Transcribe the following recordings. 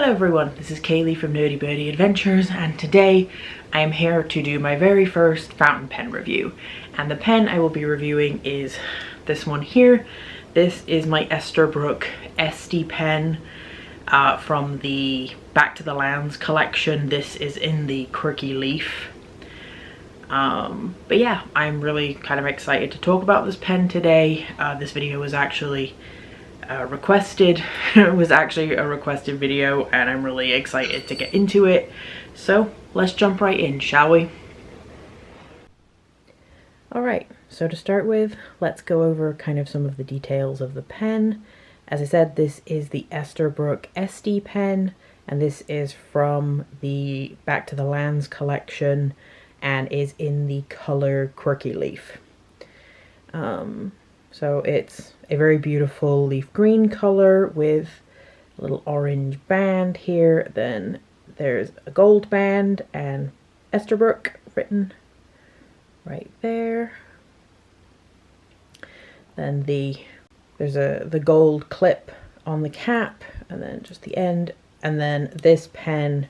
Hello everyone, this is Kaylee from Birdie Adventures, and today I am here to do my very first fountain pen review. And the pen I will be reviewing is this one here. This is my Esterbrook Estie pen from the Back to the Lands collection. This is in the Quirky Leaf. But yeah, I'm really kind of excited to talk about this pen today. This video was actually requested. It was actually a requested video and I'm really excited to get into it. So let's jump right in, shall we? Alright, so to start with, let's go over kind of some of the details of the pen. As I said, this is the Esterbrook Estie pen, and this is from the Back to the Lands collection and is in the color Quirky Leaf. So it's a very beautiful leaf green color with a little orange band here. Then there's a gold band and Esterbrook written right there. Then there's the gold clip on the cap, and then just the end. And then this pen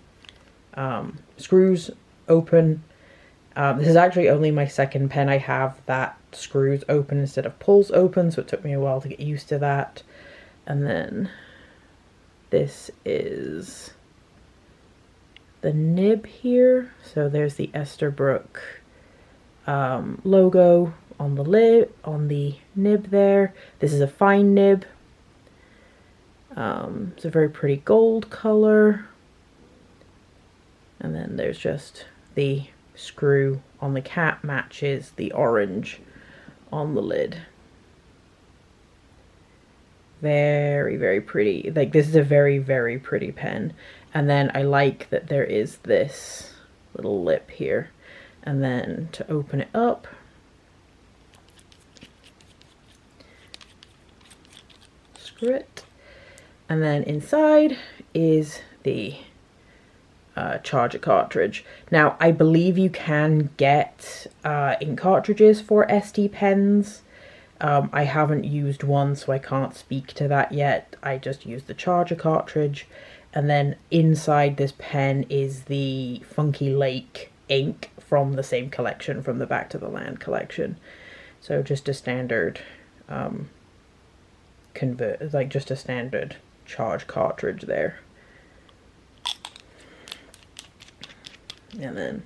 screws open. This is actually only my second pen I have that screws open instead of pulls open, so it took me a while to get used to that. And then this is the nib here. So there's the Esterbrook logo on the nib there. This is a fine nib. It's a very pretty gold color. And then there's just the screw on the cap matches the orange on the lid. Very, very pretty. Like, this is a very, very pretty pen. And then I like that there is this little lip here. And then to open it up, screw it. And then inside is the charger cartridge. Now, I believe you can get ink cartridges for Estie pens. I haven't used one, so I can't speak to that yet. I just used the charger cartridge. And then inside this pen is the Funky Lake ink from the same collection, from the Back to the Land collection. So just a standard just a standard charge cartridge there. And then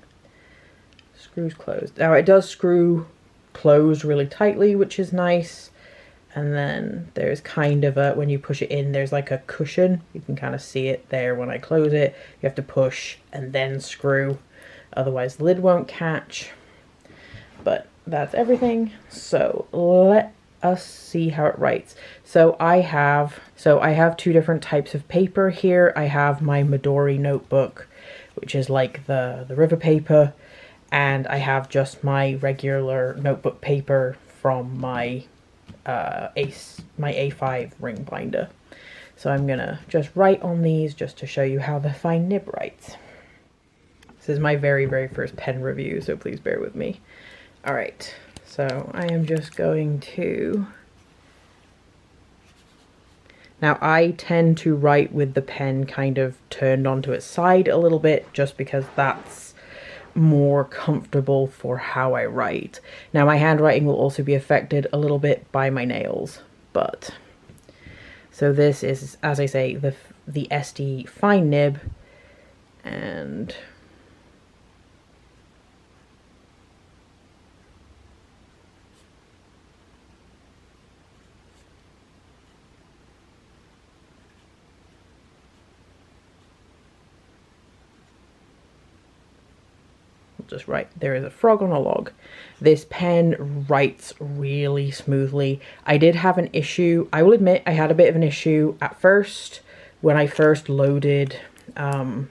screws closed. Now it does screw closed really tightly, which is nice. And then there's kind of when you push it in, there's like a cushion. You can kind of see it there when I close it. You have to push and then screw, otherwise the lid won't catch. But that's everything. So let us see how it writes. So I have two different types of paper here. I have my Midori notebook, which is like the river paper, and I have just my regular notebook paper from my A5 ring binder. So I'm gonna just write on these just to show you how the fine nib writes. This is my very, very first pen review, so please bear with me. Alright, so I am just going to... Now, I tend to write with the pen kind of turned onto its side a little bit, just because that's more comfortable for how I write. Now, my handwriting will also be affected a little bit by my nails, but... So this is, as I say, the Estie fine nib, and... just write, there is a frog on a log. This pen writes really smoothly. I did have an issue, I will admit I had a bit of an issue at first when I first loaded the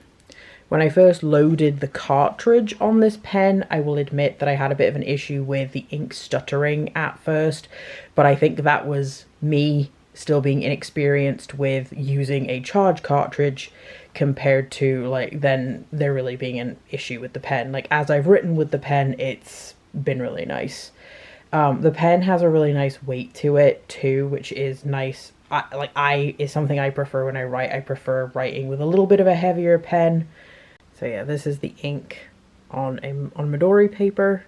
cartridge on this pen. I will admit that I had a bit of an issue with the ink stuttering at first, but I think that was me still being inexperienced with using a charge cartridge compared to like then there really being an issue with the pen. Like, as I've written with the pen, it's been really nice. The pen has a really nice weight to it too, which is nice. is something I prefer when I write. I prefer writing with a little bit of a heavier pen. So yeah, this is the ink on Midori paper.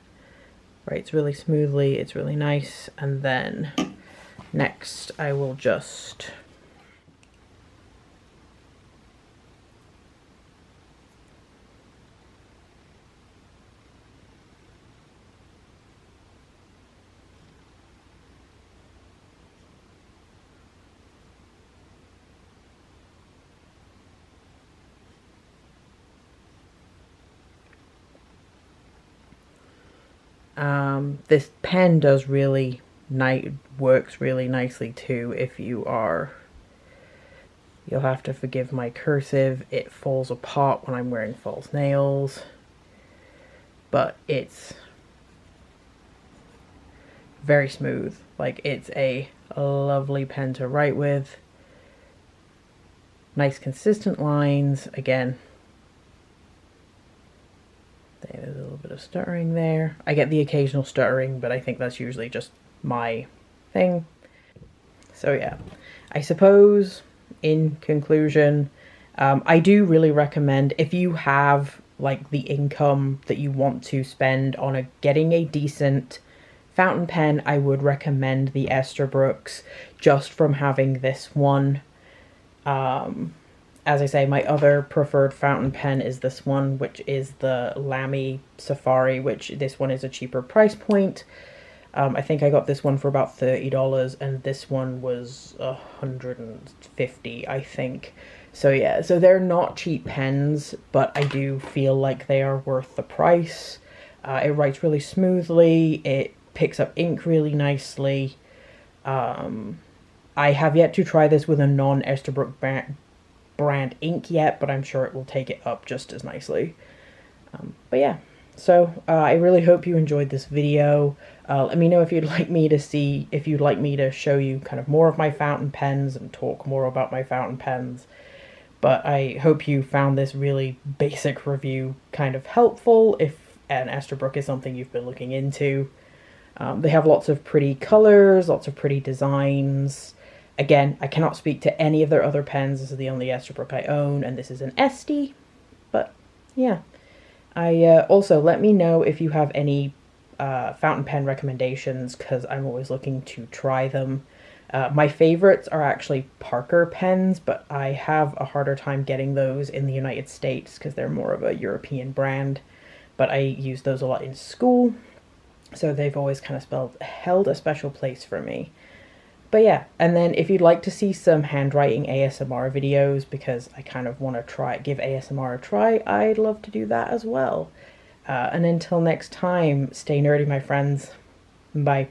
Writes really smoothly, it's really nice. And then next I will just this pen does really works really nicely too. If you'll have to forgive my cursive, it falls apart when I'm wearing false nails, but it's very smooth. Like, it's a lovely pen to write with. Nice consistent lines. Again, there's a little bit of stuttering there. I get the occasional stuttering, but I think that's usually just my thing. So yeah, I suppose in conclusion, I do really recommend, if you have like the income that you want to spend on getting a decent fountain pen, I would recommend the Esterbrook's, just from having this one. As I say, my other preferred fountain pen is this one, which is the Lamy Safari, which this one is a cheaper price point. I think I got this one for about $30, and this one was $150, I think. So yeah, so they're not cheap pens, but I do feel like they are worth the price. It writes really smoothly, it picks up ink really nicely. I have yet to try this with a non-Esterbrook brand ink yet, but I'm sure it will take it up just as nicely. But yeah, so I really hope you enjoyed this video. Let me know if you'd like me to show you kind of more of my fountain pens and talk more about my fountain pens. But I hope you found this really basic review kind of helpful if an Esterbrook is something you've been looking into. They have lots of pretty colors, lots of pretty designs. Again, I cannot speak to any of their other pens. This is the only Esterbrook I own, and this is an Estie. But yeah, also let me know if you have any fountain pen recommendations, because I'm always looking to try them. My favorites are actually Parker pens, but I have a harder time getting those in the United States because they're more of a European brand. But I use those a lot in school, so they've always kind of held a special place for me. But yeah, and then if you'd like to see some handwriting ASMR videos, because I kind of want to give ASMR a try, I'd love to do that as well. And until next time, stay nerdy, my friends. Bye.